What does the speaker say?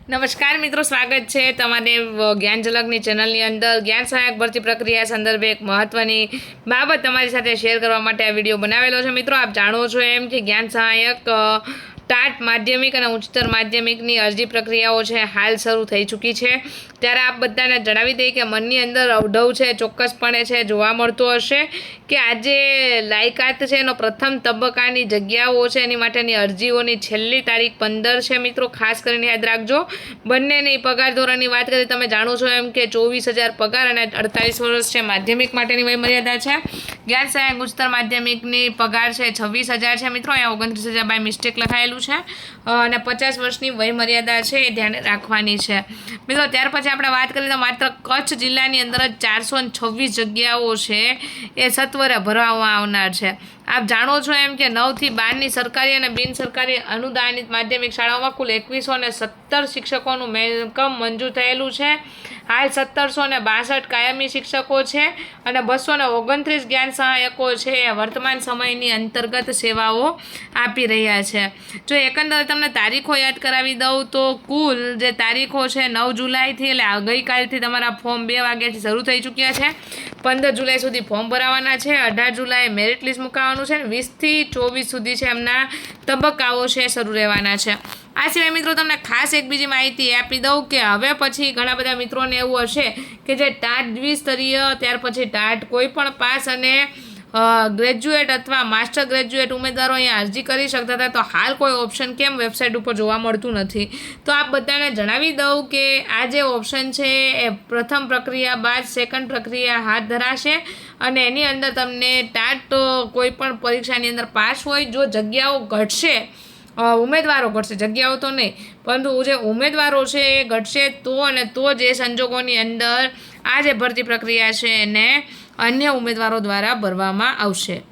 નમસ્કાર મિત્રો, સ્વાગત છે તમારે જ્ઞાન ઝલકની ચેનલની અંદર. જ્ઞાન સહાયક ભરતી પ્રક્રિયા સંદર્ભે એક મહત્વની બાબત તમારી સાથે શેર કરવા માટે આ વિડીયો બનાવેલો છે. મિત્રો, આપ જાણો છો એમ કે જ્ઞાન સહાયક ટાટ માધ્યમિક અને ઉચ્ચતર માધ્યમિકની અરજી પ્રક્રિયાઓ છે હાલ શરૂ થઈ ચૂકી છે. ત્યારે આપ બધાને જણાવી દઈએ કે મનની અંદર અવઢવ છે ચોક્કસપણે છે જોવા મળતો હશે કે આજે લાયકાત છે એનો પ્રથમ તબક્કાની જગ્યાઓ છે એની માટેની અરજીઓની છેલ્લી તારીખ 15 છે. મિત્રો, ખાસ કરીને યાદ રાખજો. બંનેની પગાર ધોરણની વાત કરીએ, તમે જાણો છો એમ કે 24,000 પગાર અને 48 વર્ષ છે માધ્યમિક માટેની વયમર્યાદા છે. જ્ઞાન સહાયક ઉચ્ચતર માધ્યમિકની પગાર છે 26,000 છે. મિત્રો, અહીંયા 29,000 બાય મિસ્ટેક લખાયેલું છે અને 50 વર્ષની વયમર્યાદા છે એ ધ્યાને રાખવાની છે. મિત્રો, ત્યાર પછી આપણે વાત કરીએ તો માત્ર કચ્છ જિલ્લાની અંદર જ 426 જગ્યાઓ છે એ સત્વરે ભરવામાં આવનાર છે. આપ જાણો છો એમ કે 9 થી 12ની સરકારી અને બિનસરકારી અનુદાનિત માધ્યમિક શાળાઓમાં કુલ 2117 શિક્ષકોનું મેકમ મંજૂર થયેલું છે. હાલ 1762 કાયમી શિક્ષકો છે અને 229 જ્ઞાન સહાયકો છે એ વર્તમાન સમયની અંતર્ગત સેવાઓ આપી રહ્યા છે. જો એકંદરે તમને તારીખો યાદ કરાવી દઉં તો કુલ જે તારીખો છે 9 જુલાઈથી એટલે ગઈકાલથી તમારા ફોર્મ 2 વાગ્યાથી શરૂ થઈ ચૂક્યા છે. 15 જુલાઈ સુધી ફોર્મ ભરાવાના છે. 18 જુલાઈ મેરિટ લિસ્ટ મુકાવવાનું છે. 20 થી 24 સુધી છે એમના તબક્કાઓ છે શરૂ રહેવાના છે. આ સિવાય મિત્રો તમને ખાસ એક બીજી માહિતી આપી દઉં કે હવે પછી ઘણા બધા મિત્રોને એવું હશે કે જે ટાટ દ્વિસ્તરીય ત્યાર પછી ટાટ કોઈ પણ પાસ અને ગ્રેજ્યુએટ અથવા માસ્ટર ગ્રેજ્યુએટ ઉમેદવારો અહીંયા અરજી કરી શકતા હતા, તો હાલ કોઈ ઓપ્શન કેમ વેબસાઇટ ઉપર જોવા મળતું નથી. તો આપ બધાને જણાવી દઉં કે આ જે ઓપ્શન છે એ પ્રથમ પ્રક્રિયા બાદ સેકન્ડ પ્રક્રિયા હાથ ધરાશે અને એની અંદર તમને ટાટ કોઈ પણ પરીક્ષાની અંદર પાસ હોય, જો જગ્યાઓ ઘટશે, ઉમેદવારો ઘટશે, જગ્યાઓ તો નહીં, પરંતુ જે ઉમેદવારો છે એ ઘટશે તો જ એ સંજોગોની અંદર આ જે ભરતી પ્રક્રિયા છે એને અન્ય ઉમેદવારો દ્વારા ભરવામાં આવશે.